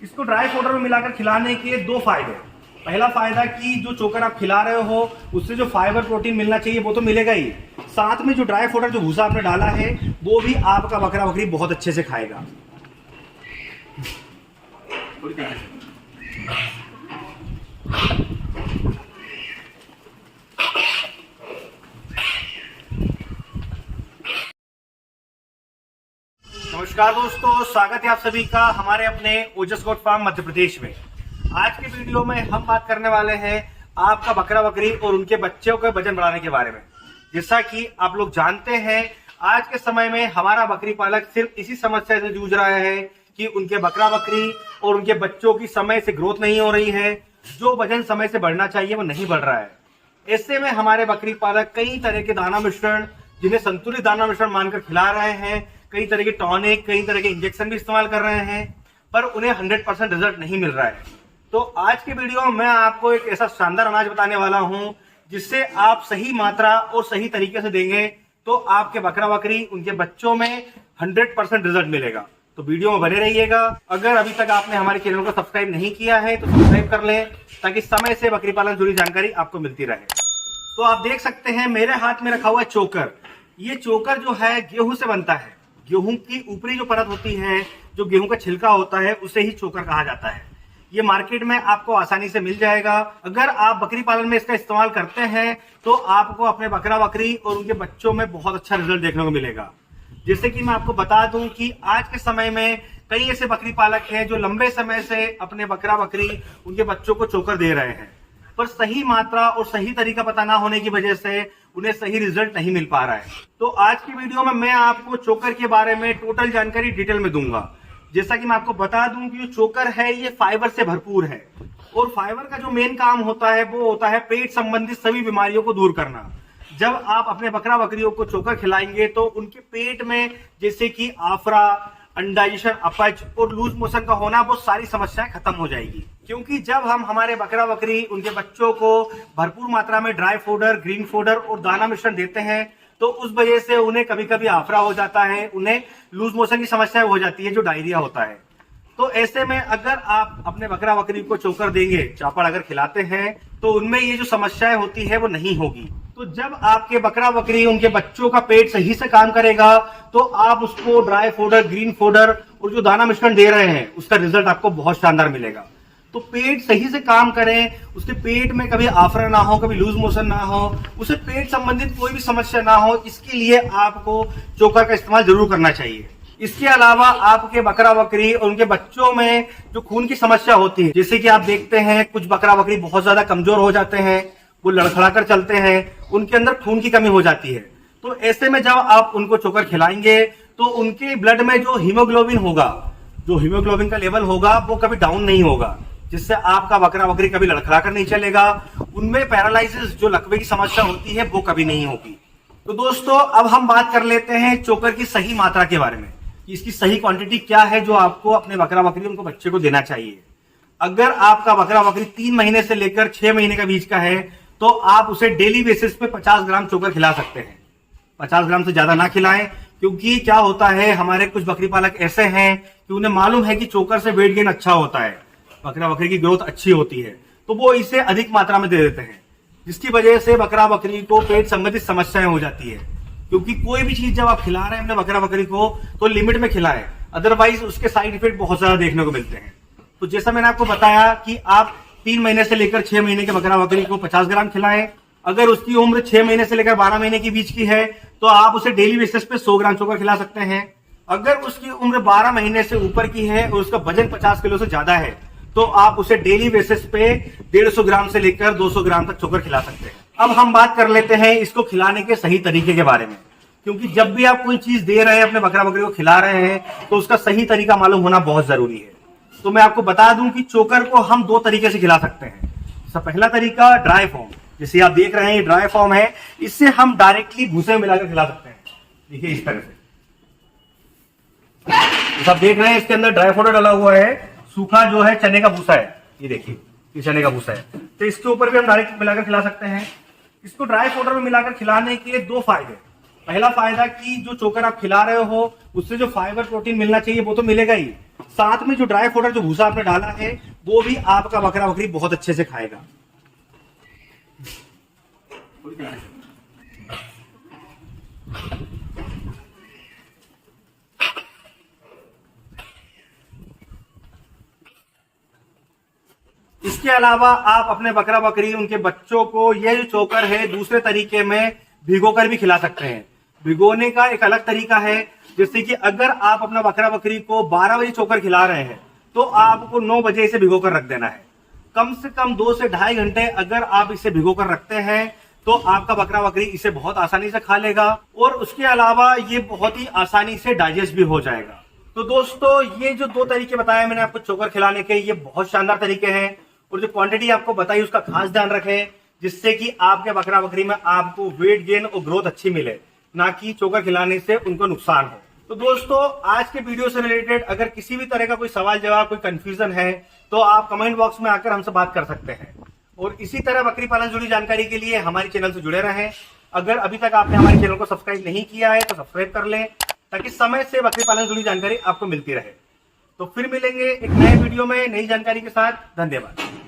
इसको dry powder में मिलाकर खिलाने के दो फायदे। पहला फायदा कि जो चोकर आप खिला रहे हो उससे जो फाइबर प्रोटीन मिलना चाहिए वो तो मिलेगा ही, साथ में जो ड्राई पाउडर जो भूसा आपने डाला है वो भी आपका बकरा बकरी बहुत अच्छे से खाएगा। नमस्कार दोस्तों, स्वागत है आप सभी का हमारे अपने ओजस गोट फार्म मध्य प्रदेश में। आज के वीडियो में हम बात करने वाले हैं आपका बकरा बकरी और उनके बच्चों के वजन बढ़ाने के बारे में। जैसा कि आप लोग जानते हैं, आज के समय में हमारा बकरी पालक सिर्फ इसी समस्या से जूझ रहा है कि उनके बकरा बकरी और उनके बच्चों की समय से ग्रोथ नहीं हो रही है, जो वजन समय से बढ़ना चाहिए वो नहीं बढ़ रहा है। ऐसे में हमारे बकरी पालक कई तरह के दाना मिश्रण, जिन्हें संतुलित दाना मिश्रण मानकर खिला रहे हैं, कई तरह के टॉनिक, कई तरह के इंजेक्शन भी इस्तेमाल कर रहे हैं, पर उन्हें 100% रिजल्ट नहीं मिल रहा है। तो आज के वीडियो में मैं आपको एक ऐसा शानदार अनाज बताने वाला हूं जिससे आप सही मात्रा और सही तरीके से देंगे तो आपके बकरा बकरी उनके बच्चों में 100% रिजल्ट मिलेगा। तो वीडियो में बने रहिएगा। अगर अभी तक आपने हमारे चैनल को सब्सक्राइब नहीं किया है तो सब्सक्राइब कर लें ताकि समय से बकरी पालन जुड़ी जानकारी आपको मिलती रहे। तो आप देख सकते हैं मेरे हाथ में रखा हुआ है चोकर। ये चोकर जो है गेहूं से बनता है। गेहूं की ऊपरी जो परत होती है, जो गेहूं का छिलका होता है, उसे ही चोकर कहा जाता है। ये मार्केट में आपको आसानी से मिल जाएगा। अगर आप बकरी पालन में इसका इस्तेमाल करते हैं तो आपको अपने बकरा बकरी और उनके बच्चों में बहुत अच्छा रिजल्ट देखने को मिलेगा। जैसे कि मैं आपको बता दूं कि आज के समय में कई ऐसे बकरी पालक हैं जो लंबे समय से अपने बकरा बकरी उनके बच्चों को चोकर दे रहे हैं, पर सही मात्रा और सही तरीका पता ना होने की वजह से उन्हें सही रिजल्ट नहीं मिल पा रहा है। तो आज की वीडियो में मैं आपको चोकर के बारे में टोटल जानकारी डिटेल में दूंगा। जैसा कि मैं आपको बता दूं कि जो चोकर है ये फाइबर से भरपूर है, और फाइबर का जो मेन काम होता है वो होता है पेट संबंधित सभी बीमारियों को दूर करना। जब आप अपने बकरा बकरियों को चोकर खिलाएंगे तो उनके पेट में जैसे कि आफरा, अनडाइजेशन, अपच और लूज मोशन का होना, वो सारी समस्याएं खत्म हो जाएगी। क्योंकि जब हम हमारे बकरा बकरी उनके बच्चों को भरपूर मात्रा में ड्राई पाउडर, ग्रीन पाउडर और दाना मिश्रण देते हैं तो उस वजह से उन्हें कभी कभी आफरा हो जाता है, उन्हें लूज मोशन की समस्या हो जाती है, जो डायरिया होता है। तो ऐसे में अगर आप अपने बकरा बकरी को चोकर देंगे, चापड़ अगर खिलाते हैं, तो उनमें ये जो समस्याएं होती है वो नहीं होगी। तो जब आपके बकरा बकरी उनके बच्चों का पेट सही से काम करेगा तो आप उसको ड्राई पाउडर, ग्रीन पाउडर और जो दाना मिश्रण दे रहे हैं उसका रिजल्ट आपको बहुत शानदार मिलेगा। तो पेट सही से काम करें, उसके पेट में कभी आफरा ना हो, कभी लूज मोशन ना हो, उसे पेट संबंधित कोई भी समस्या ना हो, इसके लिए आपको चोकर का इस्तेमाल जरूर करना चाहिए। इसके अलावा आपके बकरा बकरी और उनके बच्चों में जो खून की समस्या होती है, जैसे कि आप देखते हैं कुछ बकरा बकरी बहुत ज्यादा कमजोर हो जाते हैं, वो लड़खड़ाकर चलते हैं, उनके अंदर खून की कमी हो जाती है। तो ऐसे में जब आप उनको चोकर खिलाएंगे तो उनके ब्लड में जो हीमोग्लोबिन होगा, जो हीमोग्लोबिन का लेवल होगा, वो कभी डाउन नहीं होगा, जिससे आपका बकरा बकरी कभी लड़खड़ाकर नहीं चलेगा। उनमें पैरालिसिस, जो लकवे की समस्या होती है, वो कभी नहीं होगी। तो दोस्तों, अब हम बात कर लेते हैं चोकर की सही मात्रा के बारे में कि इसकी सही क्वांटिटी क्या है जो आपको अपने बकरा बकरी उनको बच्चे को देना चाहिए। अगर आपका बकरा बकरी 3 महीने से लेकर 6 महीने का बीच का है तो आप उसे डेली बेसिस पे 50 ग्राम चोकर खिला सकते हैं। 50 ग्राम से ज्यादा ना खिलाएं, क्योंकि क्या होता है, हमारे कुछ बकरी पालक ऐसे हैं कि उन्हें मालूम है कि चोकर से वेट गेन अच्छा होता है, बकरा बकरी की ग्रोथ अच्छी होती है, तो वो इसे अधिक मात्रा में दे देते हैं, जिसकी वजह से बकरा बकरी को पेट संबंधित समस्याएं हो जाती है। क्योंकि कोई भी चीज जब आप खिला रहे हैं अपने बकरा बकरी को तो लिमिट में खिलाएं, अदरवाइज उसके साइड इफेक्ट बहुत ज्यादा देखने को मिलते हैं। तो जैसा मैंने आपको बताया कि आप 3 महीने से लेकर 6 महीने के बकरा बकरी को 50 ग्राम खिलाएं। अगर उसकी उम्र 6 महीने से लेकर 12 महीने के बीच की है तो आप उसे डेली बेसिस पे 100 ग्राम चोकर खिला सकते हैं। अगर उसकी उम्र 12 महीने से ऊपर की है और उसका वजन 50 किलो से ज्यादा है तो आप उसे डेली बेसिस पे 150 ग्राम से लेकर 200 ग्राम तक चोकर खिला सकते हैं। अब हम बात कर लेते हैं इसको खिलाने के सही तरीके के बारे में, क्योंकि जब भी आप कोई चीज दे रहे हैं, अपने बकरा बकरी को खिला रहे हैं, तो उसका सही तरीका मालूम होना बहुत जरूरी है। तो मैं आपको बता दूं कि चोकर को हम 2 तरीके से खिला सकते हैं। पहला तरीका ड्राई फॉर्म, जैसे आप देख रहे हैं ये ड्राई फॉर्म है, इससे हम डायरेक्टली भूसे में मिलाकर खिला सकते हैं। देखिए इस तरह से, जैसे आप देख रहे हैं इसके अंदर ड्राई पाउडर डाला हुआ है, सूखा जो है चने का भूसा है, ये देखिए ये चने का भूसा है, तो इसके ऊपर भी हम डायरेक्ट मिलाकर खिला सकते हैं। इसको ड्राई पाउडर में मिलाकर खिलाने के 2 फायदे। पहला फायदा कि जो चोकर आप खिला रहे हो उससे जो फाइबर प्रोटीन मिलना चाहिए वो तो मिलेगा ही, साथ में जो ड्राई फोडर जो भूसा आपने डाला है वो भी आपका बकरा बकरी बहुत अच्छे से खाएगा। इसके अलावा आप अपने बकरा बकरी उनके बच्चों को ये जो चोकर है दूसरे तरीके में भिगोकर भी खिला सकते हैं। भिगोने का एक अलग तरीका है, जैसे कि अगर आप अपना बकरा बकरी को 12 बजे चोकर खिला रहे हैं तो आपको 9 बजे इसे भिगोकर रख देना है। कम से कम 2 से ढाई घंटे अगर आप इसे भिगोकर रखते हैं तो आपका बकरा बकरी इसे बहुत आसानी से खा लेगा और उसके अलावा ये बहुत ही आसानी से डाइजेस्ट भी हो जाएगा। तो दोस्तों ये जो 2 तरीके बताए मैंने आपको चोकर खिलाने के, ये बहुत शानदार तरीके हैं और जो क्वांटिटी आपको बताई उसका खास ध्यान रखें, जिससे कि आपके बकरा बकरी में आपको वेट गेन और ग्रोथ अच्छी मिले, ना कि चोकर खिलाने से उनको नुकसान हो। तो दोस्तों आज के वीडियो से रिलेटेड अगर किसी भी तरह का कोई सवाल जवाब, कोई कंफ्यूजन है तो आप कमेंट बॉक्स में आकर हमसे बात कर सकते हैं। और इसी तरह बकरी पालन से जुड़ी जानकारी के लिए हमारे चैनल से जुड़े रहें। अगर अभी तक आपने हमारे चैनल को सब्सक्राइब नहीं किया है तो सब्सक्राइब कर लें, ताकि समय से बकरी पालन से जुड़ी जानकारी आपको मिलती रहे। तो फिर मिलेंगे एक नए वीडियो में नई जानकारी के साथ। धन्यवाद।